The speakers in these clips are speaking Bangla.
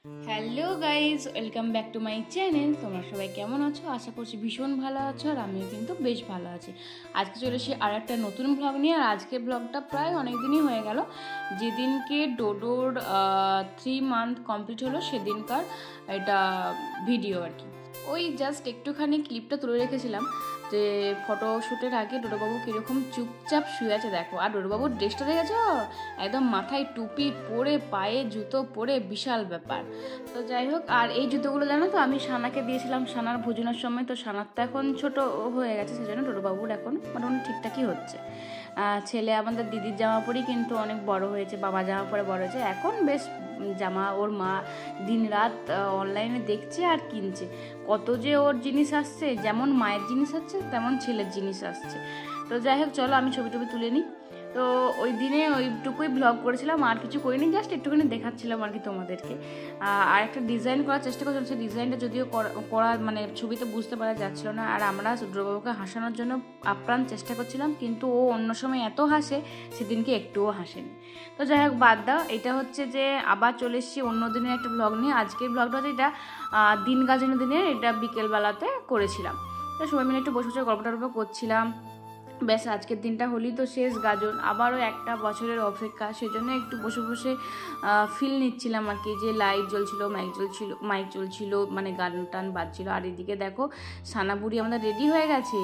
Hello guys, welcome back to my channel. তোমরা সবাই কেমন আছো? আশা করছি ভীষণ ভালো আছো, আর আমিও কিন্তু বেশ ভালো আছি। আজকে চলে এসেছি আর একটা নতুন ব্লগ নিয়ে। আর আজকের ব্লগটা প্রায় অনেক দিনই হয়ে গেল, যেদিনকে ডোডোর 3 মান্থ কমপ্লিট হলো সেদিনকার এটা ভিডিও আর কি। ওই জাস্ট একটুখানি ক্লিপটা তুলে রেখেছিলাম যে ফটোশ্যুটের আগে ডোডোবাবু কীরকম চুপচাপ শুয়ে আছে দেখো। আর ডোডোবাবুর ড্রেসটা দেখেছো, একদম মাথায় টুপি পরে পায়ে জুতো পরে, বিশাল ব্যাপার। তো যাই হোক, আর এই জুতোগুলো জানো তো আমি সানাকে দিয়েছিলাম সানার ভোজনের সময়। তো সানার তো এখন ছোট হয়ে গেছে, সেজন্য ডোডোবাবুর এখন মোটামুটি ঠিকঠাকই হচ্ছে। ছেলে আমাদের দিদির জামা পরেই কিন্তু অনেক বড় হয়েছে, বাবা জামা পরে বড় হয়েছে। এখন বেশ জামা ওর মা দিন রাত অনলাইনে দেখছে আর কিনছে। কত যে ওর জিনিস আসছে, যেমন মায়ের জিনিস আসছে তেমন ছেলের জিনিস আসছে। তো যাই হোক, চলো আমি ছবি টবি তুলে নিই। তো ওই দিনে ওইটুকুই ব্লগ করেছিলাম, আর কিছু করিনি, জাস্ট একটুখানি দেখাচ্ছিলাম আর কি তোমাদেরকে। আর একটা ডিজাইন করার চেষ্টা করছিলাম, সেই ডিজাইনটা যদিও করা মানে ছবিতে বুঝতে পারা যাচ্ছিল না। আর আমরা ডোডোবাবুকে হাসানোর জন্য আপ্রাণ চেষ্টা করছিলাম, কিন্তু ও অন্য সময় এত হাসে, সেদিনকে একটুও হাসেনি। তো যাই হোক, বাদ দাও। এটা হচ্ছে যে আবার চলে এসেছি অন্য দিনের একটা ব্লগ নিয়ে। আজকের ব্লগটা হচ্ছে এটা দিন গাজনের দিনে, এটা বিকেলবেলাতে করেছিলাম। তো সবাই মিলে একটু বসে বসে গল্প টল্প করছিলাম। ব্যাস, আজকের দিনটা হলেই তো শেষ গাজন, আবারও একটা বছরের অপেক্ষা। সেজন্য একটু বসে বসে ফিল নিচ্ছিলাম আর কি, যে লাইট জ্বলছিল, মাইক চলছিল, মানে গান টান বাজছিল। আর এদিকে দেখো সানাবুড়ি আমাদের রেডি হয়ে গেছে,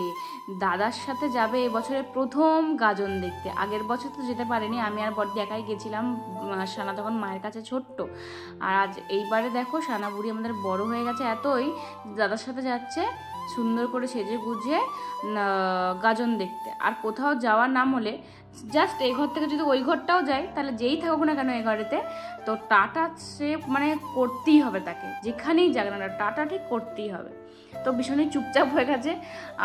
দাদার সাথে যাবে এবছরের প্রথম গাজন দেখতে। আগের বছর তো যেতে পারেনি, আমি আর বড়দি একাই গেছিলাম, সানা তখন মায়ের কাছে ছোট্ট। আর আজ এইবারে দেখো সানাবুড়ি আমাদের বড় হয়ে গেছে এতই, দাদার সাথে যাচ্ছে সুন্দর করে সেজে গুজে গাজন দেখতে। আর কোথাও যাওয়ার নাম হলে জাস্ট এই ঘর থেকে যদি ওই ঘরটাও যায়, তাহলে যেই থাকুক না কেন এই ঘরেতে, তো টাটা সে মানে করতেই হবে তাকে, যেখানেই যাক না টাটা ঠিক করতেই হবে। তো ভীষণই চুপচাপ হয়ে গেছে।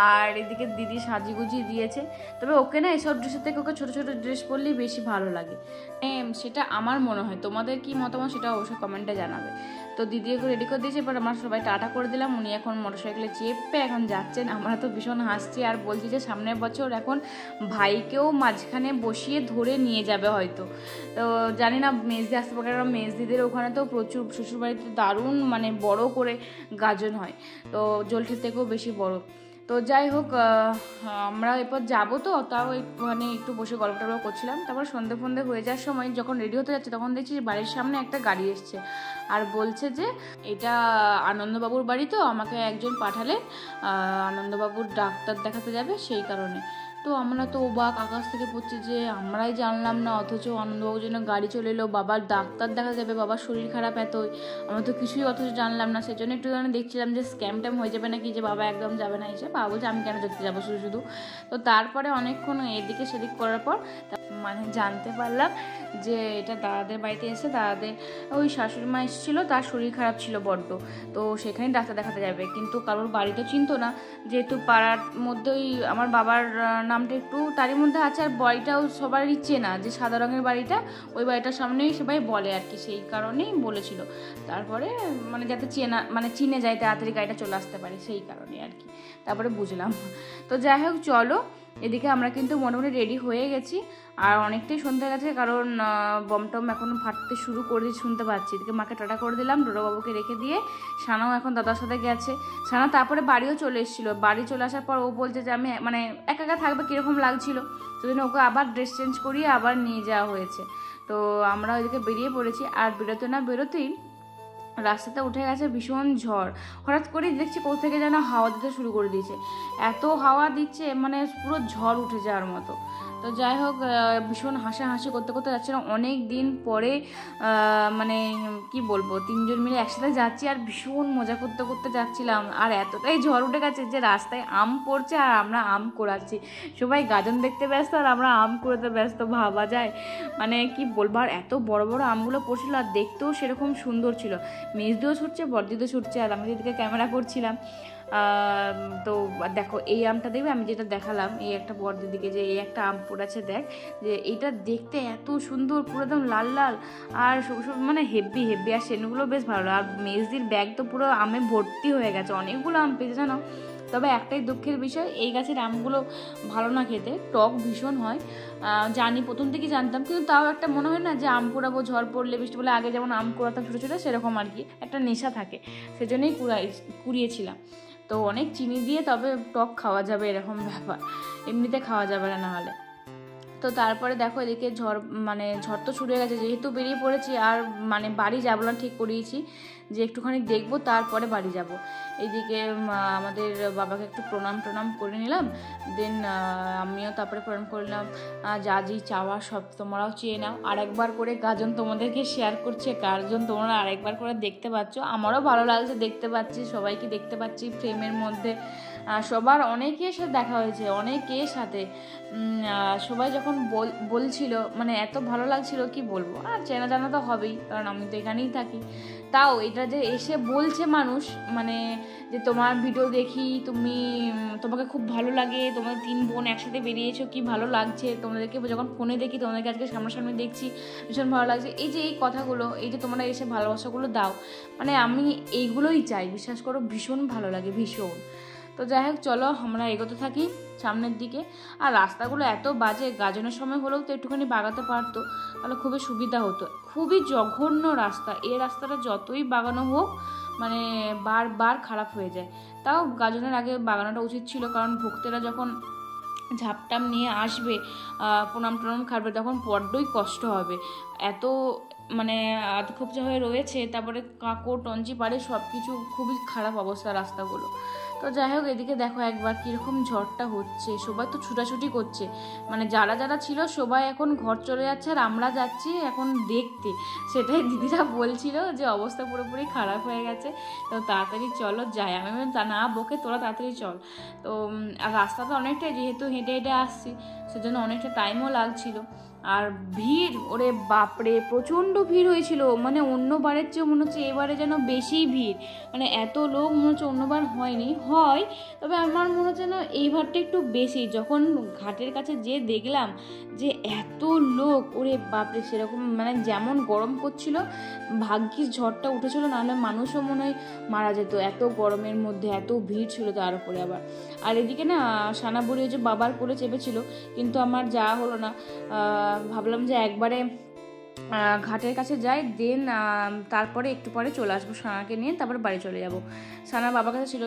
আর এদিকে দিদি সাজিগুজি দিয়েছে, তবে ওকে না এসব ড্রেসের থেকে ওকে ছোটো ছোটো ড্রেস পরলেই বেশি ভালো লাগে, সেটা আমার মনে হয়। তোমাদের কি মতামত সেটা অবশ্যই কমেন্টে জানাবে। তো দিদি ওকে রেডি করে দিয়েছে, এবার আমরা সবাই টাটা করে দিলাম। উনি এখন মোটরসাইকেলে চেপে এখন যাচ্ছেন। আমরা তো ভীষণ হাসছি আর বলছি যে সামনের বছর এখন ভাইকেও মাঝখানে বসিয়ে ধরে নিয়ে যাবে হয়তো। তো জানি না মেজদি আসতে পারে, কারণ মেজদিদের ওখানে তো প্রচুর, শ্বশুরবাড়িতে দারুণ মানে বড় করে গাজন হয়, তো জলঠির থেকেও বেশি বড়। তো যাই হোক, আমরা এরপর যাবো, তো তাও মানে একটু বসে গল্প টল্প করছিলাম। তারপর সন্ধে ফন্ধে হয়ে যাওয়ার সময় যখন রেডি হতে যাচ্ছে, তখন দেখছি বাড়ির সামনে একটা গাড়ি এসছে, আর বলছে যে এটা আনন্দবাবুর বাড়ি, তো আমাকে একজন পাঠালে আনন্দবাবুর ডাক্তার দেখাতে যাবে, সেই কারণে। তো আমরা তো অবাক, আকাশ থেকে পড়ছি যে আমরাই জানলাম না, অথচ আনন্দবাবুর জন্য গাড়ি চলে এলো, বাবার ডাক্তার দেখা যাবে, বাবার শরীর খারাপ এতই, আমরা তো কিছুই অথচ জানলাম না। সেজন্য একটু দেখছিলাম যে স্ক্যাম ট্যাম হয়ে যাবে নাকি, যে বাবা একদম যাবে না, এসে বাবা বলছে আমি কেন যেতে যাবো শুধু শুধু। তো তারপরে অনেকক্ষণ এদিকে সেদিক করার পর মানে জানতে পারলাম যে এটা দাদাদের বাড়িতে এসে, দাদাদের ওই শাশুড়ি মা এসেছিলো, তার শরীর খারাপ ছিল বড্ড, তো সেখানেই ডাক্তার দেখাতে যাবে। কিন্তু কারোর বাড়ি তো চিনতো না, যেহেতু পাড়ার মধ্যেই আমার বাবার নামটা একটু তারই মধ্যে আছে, আর বাড়িটাও সবারই চেনা, যে সাদা রঙের বাড়িটা, ওই বাড়িটার সামনেই সবাই বলে আর কি, সেই কারণেই বলেছিল। তারপরে মানে যাতে চেনা মানে চিনে যায়, তাড়াতাড়ি গাড়িটা চলে আসতে পারে, সেই কারণে আর কি। তারপরে বুঝলাম। তো যাই হোক, চলো এদিকে আমরা কিন্তু মোটামুটি রেডি হয়ে গেছি। আর অনেকটাই সন্ধ্যা গেছে, কারণ বমটম এখন ফাটতে শুরু করে শুনতে পাচ্ছি। এদিকে মাকে টাটা করে দিলাম, ডোডোবাবুকে রেখে দিয়ে সানাও এখন দাদার সাথে গেছে। সানা তারপরে বাড়িও চলে এসেছিলো। বাড়ি চলে আসার পর ও বলছে যে আমি মানে একা একা থাকবে কীরকম লাগছিল, সেজন্য ওকে আবার ড্রেস চেঞ্জ করিয়ে আবার নিয়ে যাওয়া হয়েছে। তো আমরা ওইদিকে বেরিয়ে পড়েছি। আর বেরোতে না বেরোতেই রাস্তাতে উঠে গেছে ভীষণ ঝড়। হঠাৎ করেই দেখছি কোথা থেকে যেন হাওয়া দিতে শুরু করে দিয়েছে, এত হাওয়া দিচ্ছে মানে পুরো ঝড় উঠে যাওয়ার মতো। তো যাই হোক, ভীষণ হাসাহাসি করতে করতে যাচ্ছিলাম, অনেক দিন পরে মানে কি বলবো, তিনজন মিলে একসাথে যাচ্ছি আর ভীষণ মজা করতে করতে যাচ্ছিলাম। আর এতটাই ঝড় উঠে গেছে যে রাস্তায় আম পড়ছে আর আমরা আম কুড়াচ্ছি। সবাই গাজন দেখতে ব্যস্ত আর আমরা আম কুড়াতে ব্যস্ত, ভাবা যায়। মানে কি বলবো, আর এত বড় বড় আমগুলো পড়ছিল, আর দেখতেও সেরকম সুন্দর ছিল। মেজদিও ছুটছে, বড়দিও ছুটছে, আর আমি যেদিকে ক্যামেরা করছিলাম। তো দেখো এই আমটা দেখবে, আমি যেটা দেখালাম এই একটা বড়দিদিকে, যে এই একটা আম পড়েছে দেখ, যে এইটা দেখতে এত সুন্দর, পুরো একদম লাল লাল আর মানে হেভি হেভি, আর সেগুলো বেশ ভালো। আর মেজদির ব্যাগ তো পুরো আমে ভর্তি হয়ে গেছে, অনেকগুলো আম পেয়েছে জানো। তবে একটাই দুঃখের বিষয়, এই গাছের আমগুলো ভালো না খেতে, টক ভীষণ হয়। জানি, প্রথম থেকেই জানতাম, কিন্তু তাও একটা মনে হয় না যে আম কুড়াবো ঝড় পড়লে বৃষ্টি পড়লে, আগে যেমন আম কুড়াতাম ছোটো ছোটো, সেরকম আর কি একটা নেশা থাকে, সেজন্যই কুড়িয়েছিলাম। তো অনেক চিনি দিয়ে তবে টক খাওয়া যাবে, এরকম ব্যাপার, এমনিতে খাওয়া যাবে না হলে। তো তারপরে দেখো এদিকে ঝড় তো শুরু হয়ে গেছে, যেহেতু বেরিয়ে পড়েছি আর বাড়ি যাবো না, ঠিক করিয়েছি যে একটুখানি দেখবো তারপরে বাড়ি যাব। এইদিকে আমাদের বাবাকে একটু প্রণাম করে নিলাম, দেন আমিও তারপরে প্রণাম করলাম। যা চাওয়া সব তোমরাও চেয়ে নাও। আরেকবার করে গাজন তোমাদেরকে শেয়ার করছে, গাজন তোমরা আরেকবার করে দেখতে পাচ্ছ, আমারও ভালো লাগছে দেখতে পাচ্ছি, সবাইকে দেখতে পাচ্ছি ফ্রেমের মধ্যে। সবার অনেকের সাথে দেখা হয়েছে, অনেকের সাথে সবাই যখন বলছিল এত ভালো লাগছিল কি বলবো। আর চেনা জানা তো হবেই, কারণ আমি তো এখানেই থাকি। তাও এটা যে এসে বলছে মানুষ যে তোমার ভিডিও দেখি, তোমাকে খুব ভালো লাগে, তোমাদের 3 বোন একসাথে বেরিয়েছো, কি ভালো লাগছে, তোমাদেরকে যখন ফোনে দেখি, তোমাদেরকে আজকে সামনাসামনি দেখছি, ভীষণ ভালো লাগছে। এই যে এই কথাগুলো, এই যে তোমরা এসে ভালোবাসাগুলো দাও, আমি এইগুলোই চাই, বিশ্বাস করো, ভীষণ ভালো লাগে, ভীষণ। তো যাই হোক, চলো আমরা এগোতে থাকি সামনের দিকে। আর রাস্তাগুলো এত বাজে, গাজনের সময় হলেও তো একটুখানি বাগাতে পারতো, তাহলে খুবই সুবিধা হতো। খুবই জঘন্য রাস্তা, এই রাস্তাটা যতই বাগানো হোক বারবার খারাপ হয়ে যায়। তাও গাজনের আগে বাগানোটা উচিত ছিল, কারণ ভক্তেরা যখন ঝাপটাম নিয়ে আসবে, প্রণাম খাবে, তখন বড্ডই কষ্ট হবে। এত আধখোপচা হয়ে রয়েছে, তারপরে কাঁকড় টঞ্চি পাড়ে সব কিছু, খুবই খারাপ অবস্থা রাস্তাগুলো। তো যাই হোক, এদিকে দেখো একবার কীরকম ঝড়টা হচ্ছে, সবাই তো ছুটাছুটি করছে, যারা যারা ছিল সবাই এখন ঘর চলে যাচ্ছে, আর আমরা যাচ্ছি এখন দেখতে। সেটাই দিদিরা বলছিল যে অবস্থা পুরোপুরি খারাপ হয়ে গেছে, তো তাড়াতাড়ি চলো যাই। আমি তা না বকে, তোরা তাড়াতাড়ি চল। তো আর রাস্তা তো অনেকটাই, যেহেতু হেঁটে হেঁটে আসছি, সেজন্য অনেকটা টাইমও লাগছিল। আর ভিড়, ওরে বাপরে, প্রচণ্ড ভিড় হয়েছিল, অন্যবারের চেয়েও মনে হচ্ছে এবারে যেন বেশি ভিড়। এত লোক মনে হচ্ছে অন্যবার হয়নি, হয়, তবে আমার মনে হচ্ছে না এইবারটা একটু বেশি। যখন ঘাটের কাছে যেয়ে দেখলাম যে এত লোক, ওরে বাপরে, সেরকম যেমন গরম করছিল, ভাগ্যিস ঝড়টা উঠেছিল, নাহলে মানুষও মনে হয় মারা যেত, এত গরমের মধ্যে এত ভিড় ছিল তার উপরে আবার। আর এদিকে না সানাবুড়ি যে বাবার কোলে চেপেছিল, কিন্তু আমার যাওয়া হলো না। ভাবলাম যে একবারে ঘাটের কাছে যাই, দেন তারপরে একটু পরে চলে আসবো সানাকে নিয়ে, তারপর বাড়ি চলে যাব। সানা বাবার কাছে ছিল,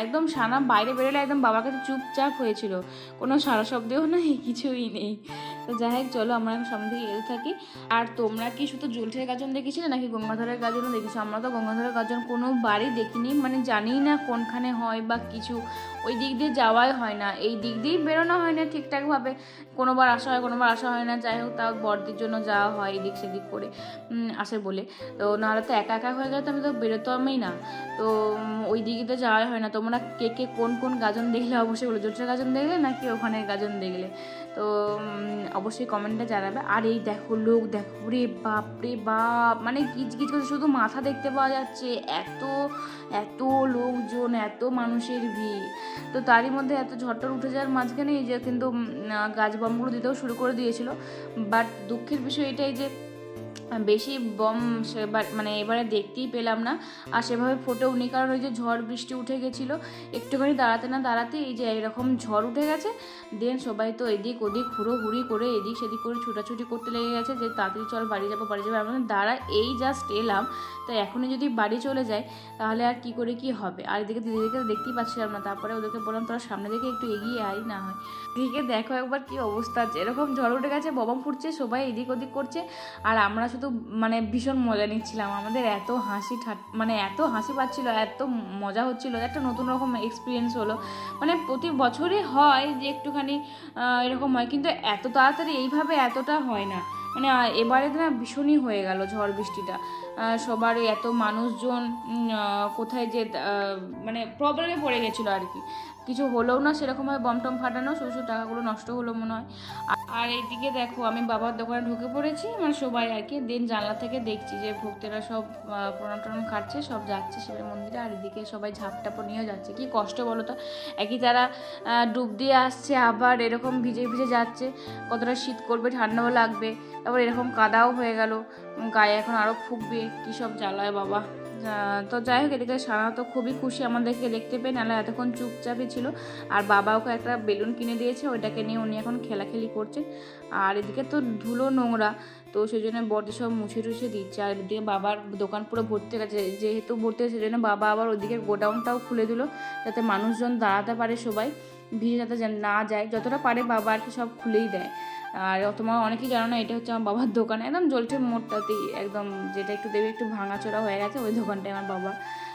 একদম সানা বাইরে বেরোলে একদম বাবার কাছে চুপচাপ হয়েছিল, কোনো সারা শব্দেও নেই, কিছুই নেই। তো যাই হোক, চলো আমরা এখন সামনে দিকে যেতে থাকি। আর তোমরা কি শুধু জলঠের গাজন দেখেছিলে নাকি গঙ্গাধরের গাজনও দেখেছো? আমরা তো গঙ্গাধরের গাজন কোনো বাড়ি দেখিনি, জানি না কোনখানে হয় বা কিছু, ওই দিক দিয়ে যাওয়াই হয় না, এই দিক দিয়েই বেরোনো হয় না ঠিকঠাকভাবে, কোনোবার আসা হয় কোনোবার আসা হয় না। যাই হোক, তাও বড়দির জন্য যাওয়া হয় এদিক সেদিক করে আসে বলে, তো নাহলে তো একা একা হয়ে গেলে তো আমি তো বেরোতামই না, তো ওই দিকে তো যাওয়াই হয় না। তোমরা কে কে কোন কোন গাজন দেখলে অবশ্যই বলো, জলঠের গাজন দেখলে নাকি ওখানে গাজন দেখলে, তো অবশ্যই কমেন্টে জানাবে। আর এই দেখো লোক, দেখো রে বাপ রে বাপ, গিজ গিজ করে শুধু মাথা দেখতে পাওয়া যাচ্ছে, এত এত লোকজন, এত মানুষের ভিড়। তো তারই মধ্যে এত ঝড়টর উঠে যাওয়ার মাঝখানে এই যে কিন্তু গাছ বমগুলো দিতেও শুরু করে দিয়েছিল। বাট দুঃখের বিষয় এটাই যে বেশি বম এবারে দেখতেই পেলাম না, আর সেভাবে ফোটেও নি, কারণ ওই যে ঝড় বৃষ্টি উঠে গেছিলো, একটুখানি দাঁড়াতে না দাঁড়াতে এই যে এরকম ঝড় উঠে গেছে, দেন সবাই তো এদিক ওদিক হুড়োহুড়ি করে এদিক সেদিক করে ছুটাছুটি করতে লেগে গেছে যে তাড়াতাড়ি চল বাড়ি যাবো। আমরা দাঁড়া এই জাস্ট এলাম, তো এখনই যদি বাড়ি চলে যায় তাহলে আর কি করে কি হবে। আর এদিকে দিদিদেরকে দেখতেই পাচ্ছিলাম না, তারপরে ওদেরকে বললাম তোরা সামনে দিকে একটু এগিয়ে আই না হয়। দিকে দেখো একবার কি অবস্থা, এরকম ঝড় উঠে গেছে, বম ফুটছে, সবাই এদিক ওদিক করছে, আর আমরা শুধু ভীষণ মজা নিচ্ছিলাম। আমাদের এত হাসি এত হাসি পাচ্ছিল, এত মজা হচ্ছিল, একটা নতুন রকম এক্সপিরিয়েন্স হলো। প্রতি বছরই হয় যে একটুখানি এরকম হয়, কিন্তু এত তাড়াতাড়ি এইভাবে এতটা হয় না। এবারে না ভীষণই হয়ে গেল ঝড় বৃষ্টিটা, সবারই এত মানুষজন কোথায় যে প্রবলেমে পড়ে গেছিলো আর কি। কিছু হলেও না সেরকমভাবে বম টম ফাটানো, শুধু টাকাগুলো নষ্ট হলো মনে হয়। আর এইদিকে দেখো আমি বাবার দোকানে ঢুকে পড়েছি, সবাই আর কি, দেন জানলা থেকে দেখছি যে ভক্তেরা সব প্রণাম টনাম খাচ্ছে, সব যাচ্ছে শিবের মন্দিরে, আর এদিকে সবাই ঝাপটাপো নিয়েও যাচ্ছে। কি কষ্ট বলো তো, একই তারা ডুব দিয়ে আসছে, আবার এরকম ভিজে ভিজে যাচ্ছে, কতটা শীত করবে, ঠান্ডাও লাগবে, তারপর এরকম কাদাও হয়ে গেল গায়ে, এখন আরও ফুকবে, কী সব জ্বালায় বাবা। তো যাই হোক, এদিকে সানা তো খুবই খুশি আমাদেরকে দেখতে পেয়ে, নাহলে এতক্ষণ চুপচাপই ছিল। আর বাবা ওকে একটা বেলুন কিনে দিয়েছে, ওইটাকে নিয়ে উনি এখন খেলাখেলি করছে। আর এদিকে তো ধুলো নোংরা, তো সেই জন্য বর্দি সব মুছে টুছে দিচ্ছে। আর এদিকে বাবার দোকান পুরো ভর্তি হয়ে গেছে, যেহেতু ভর্তি হয়েছে সেই জন্য বাবা আবার ওইদিকে গোডাউনটাও খুলে দিল, যাতে মানুষজন দাঁড়াতে পারে, সবাই ভিড়ে যাতে না যায়, যতটা পারে বাবা আর কি সব খুলেই দেয়। আর তোমার অনেকেই জানো না, এটা হচ্ছে আমার বাবার দোকান, একদম জলটের মোড়টাতেই, একদম যেটা একটু দেবে একটু ভাঙাচোরা হয়ে গেছে, ওই দোকানটাই আমার বাবা।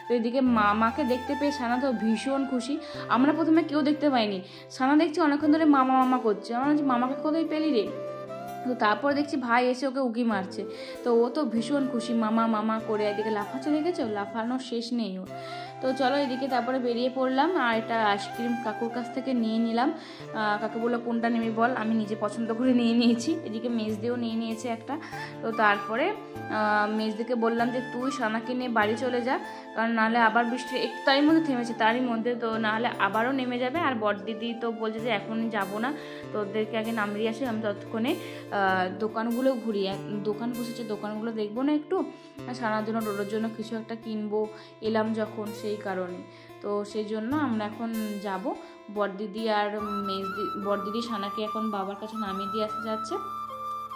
তো এদিকে মামাকে দেখতে পেয়ে সানা তো ভীষণ খুশি। আমরা প্রথমে কেউ দেখতে পাইনি, সানা দেখছি অনেকক্ষণ ধরে মামা মামা করছে, আমার হচ্ছে মামাকে কোথায় পেলি রে। তো তারপর দেখছি ভাই এসে ওকে উকি মারছে, তো ও তো ভীষণ খুশি, মামা মামা করে এদিকে লাফাচ্ছে, দেখেছো লাফানোর শেষ নেই ওর। তো চলো এদিকে তারপরে বেরিয়ে পড়লাম, আর এটা আইসক্রিম কাকুর কাছ থেকে নিয়ে নিলাম। কাকু বললো কোনটা নেবে বল, আমি নিজে পছন্দ করে নিয়ে নিয়েছি। এদিকে মেজদিও নিয়ে নিয়েছে একটা। তো তারপরে মেজদিকে বললাম যে তুই সানাকে নিয়ে বাড়ি চলে যা, কারণ নাহলে আবার বৃষ্টি একটু তারই মধ্যে থেমেছে, তারই মধ্যে তো নাহলে আবারও নেমে যাবে। আর বড়দিদি তো বলছে যে এখনই যাবো না, তো ওদেরকে আগে নামিয়ে আসে, আমি ততক্ষণে দোকানগুলো ঘুরি, দোকান বসেছে দোকানগুলো দেখবো না একটু, সানার জন্য ডোডোর জন্য কিছু একটা কিনবো, এলাম যখন সেই কারণে। তো সেই জন্য আমরা এখন যাব। বড়দিদি আর বড়দিদি সানাকে এখন বাবার কাছে নামিয়ে দিয়ে আসতে যাচ্ছে।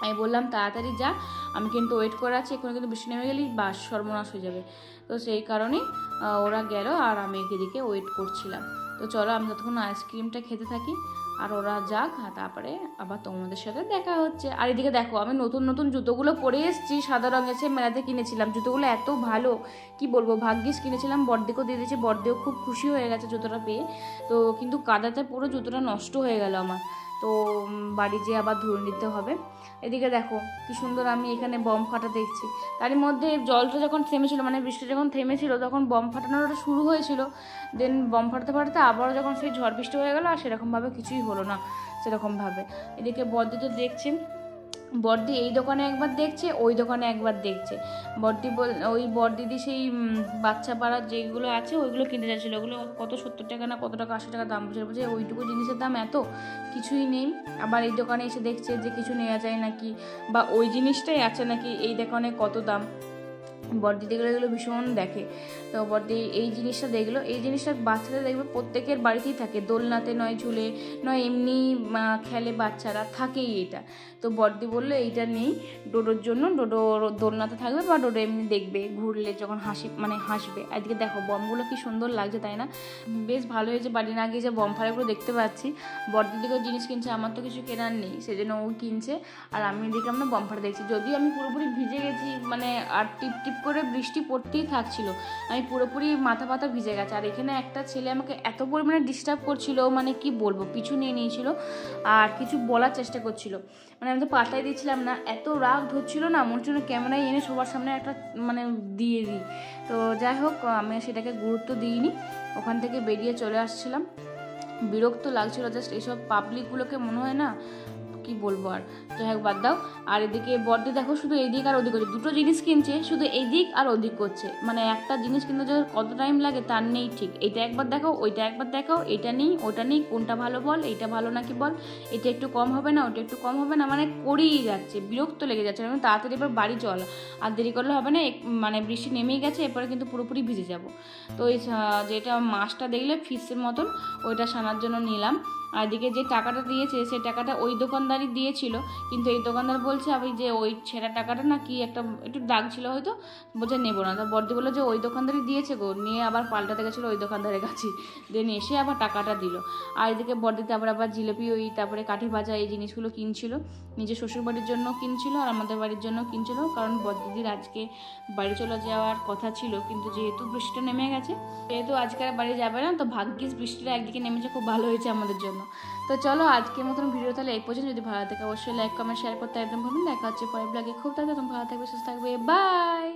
আমি বললাম তাড়াতাড়ি যা, আমি কিন্তু ওয়েট করে আছি, এখন কিন্তু বৃষ্টি নেমে গেলেই বাস সর্বনাশ হয়ে যাবে। তো সেই কারণেই ওরা গেল আর আমি এদিকে ওয়েট করছিলাম। তো চলো আমি ততক্ষণ আইসক্রিমটা খেতে থাকি, আর ওরা যাক, তারপরে আবার তোমাদের সাথে দেখা হচ্ছে। আর এদিকে দেখো আমি নতুন নতুন জুতোগুলো পরে এসেছি, সাদা রঙের, সে মেলাতে কিনেছিলাম, জুতোগুলো এত ভালো কি বলবো, ভাগ্যিস কিনেছিলাম। বড়দিকেও দিয়ে দিয়েছে, বড়দিও খুব খুশি হয়ে গেছে জুতোটা পেয়ে। তো কিন্তু কাদাতে পুরো জুতোটা নষ্ট হয়ে গেল আমার, তো বাড়ি যেয়ে আবার ধুয়ে নিতে হবে। এদিকে দেখো কি সুন্দর আমি এখানে বম ফাটা দেখছি, তারই মধ্যে জলটা যখন থেমেছিল, মানে বৃষ্টি যখন থেমেছিল তখন বম ফাটানোটা শুরু হয়েছিল। দেন বম ফাটাতে ফাটাতে আবারও যখন সেই ঝড় বৃষ্টি হয়ে গেল, আর সেরকমভাবে কিছুই হলো না সেরকমভাবে। এদিকে বড়দি তো দেখছি, বড়দি এই দোকানে একবার দেখছে, ওই দোকানে একবার দেখছে। ওই বড়দিদি সেই বাচ্চা পাড়ার যেগুলো আছে ওইগুলো কিনতে যাচ্ছিলো, ওগুলো কত 70 টাকা না কত টাকা 80 টাকা দাম বলছে, ওইটুকু জিনিসের দাম এত, কিছুই নেই। আবার এই দোকানে এসে দেখছে যে কিছু নেওয়া যায় নাকি, বা ওই জিনিসটাই আছে নাকি, এই দোকানে কত দাম। বড়দি দেখলো, এগুলো ভীষণ দেখে। তো বড়দি এই জিনিসটা দেখলো, এই জিনিসটা বাচ্চারা দেখবে প্রত্যেকের বাড়িতেই থাকে, দোলনাতে নয় ঝুলে নয় এমনি খেলে বাচ্চারা, থাকেই এটা। তো বড়দি বললো এইটা নেই ডোডোর জন্য, ডোডো দোলনাতে থাকবে বা ডোডো এমনি দেখবে ঘুরলে যখন হাসবে। এদিকে দেখো বমগুলো কি সুন্দর লাগছে তাই না, বেশ ভালো হয়েছে। বাড়ি না গিয়ে যে বম ফায়ারগুলো দেখতে পাচ্ছি, বড়দির দিকেও জিনিস কিনছে, আমার তো কিছু কেনার নেই, সেজন্য ও কিনছে আর আমি দেখলাম না বম ফায়ার দেখছি। যদিও আমি পুরোপুরি ভিজে গেছি, মানে আর টিপ টিপ করে বৃষ্টি পড়তেই থাকছিল, আমি পুরোপুরি মাথা পাতা ভিজে গেছে। আর এখানে একটা ছেলে আমাকে এত পরিমাণে ডিস্টার্ব করছিল, মানে কি বলবো, পিছু নিয়ে নিয়েছিল আর কিছু বলার চেষ্টা করছিল, মানে আমি তো পাত্তাই দিচ্ছিলাম না, এত রাগ ধরছিল না, মনে হচ্ছিল ক্যামেরায় এনে সবার সামনে একটা মানে দিয়ে দিই। তো যাই হোক আমি সেটাকে গুরুত্ব দিইনি, ওখান থেকে বেরিয়ে চলে আসছিলাম। বিরক্ত লাগছিল জাস্ট এইসব পাবলিকগুলোকে, মনে হয় না কি বলবো আর, যাই হোক বাদ দাও। আর এদিকে বড়দি দেখো শুধু এইদিক আর ওদিক করছে, দুটো জিনিস কিনছে, শুধু এইদিক আর ওদিক করছে, মানে একটা জিনিস কিনতে যখন কত টাইম লাগে তার নেই ঠিক, এটা একবার দেখাও ওইটা একবার দেখাও, এটা নেই ওটা নেই, কোনটা ভালো বল, এইটা ভালো নাকি বল, এটা একটু কম হবে না ওটা একটু কম হবে না, মানে করেই যাচ্ছে, বিরক্ত লেগে যাচ্ছে। আমি তাড়াতাড়ি এবার বাড়ি চল, আর দেরি করলে হবে না, মানে বৃষ্টি নেমেই গেছে, এরপরে কিন্তু পুরোপুরি ভিজে যাব। তো এই যেটা মাছটা দেখলে ফিশের মতন, ওইটা সানার জন্য নিলাম। আর এদিকে যে টাকাটা দিয়েছে সেই টাকাটা ওই দোকানদারই দিয়েছিল, কিন্তু এই দোকানদার বলছে আমি যে ওই ছেঁড়া টাকাটা না কি একটা একটু দাগ ছিল হয়তো, বলছে নেবো না। তা বড়দি বললো যে ওই দোকানদারই দিয়েছে গো, নিয়ে আবার পাল্টাতে গেছিলো ওই দোকানদারের কাছে, দেন এসে আবার টাকাটা দিল। আর এদিকে বড়দিতে আবার জিলিপি, ওই তারপরে কাঠি ভাজা এই জিনিসগুলো কিনছিল, নিজের শ্বশুরবাড়ির জন্য কিনছিল আর আমাদের বাড়ির জন্য কিনছিল, কারণ বড়দিদির আজকে বাড়ি চলে যাওয়ার কথা ছিল, কিন্তু যেহেতু বৃষ্টিটা নেমে গেছে যেহেতু আজকে আর বাড়ি যাবে না, তো ভাগ্যিস বৃষ্টিটা একদিকে নেমেছে, খুব ভালো হয়েছে আমাদের জন্য। তো চলো আজকের মতন ভিডিও তাহলে এই পর্যন্ত, যদি ভালো থাকে অবশ্যই লাইক কমেন্ট শেয়ার করতে একদম ভুলবেন না। দেখা হচ্ছে পরের ব্লগে, খুব তাড়াতাড়ি ভালো থাকবে, সুস্থ থাকবে, বাই।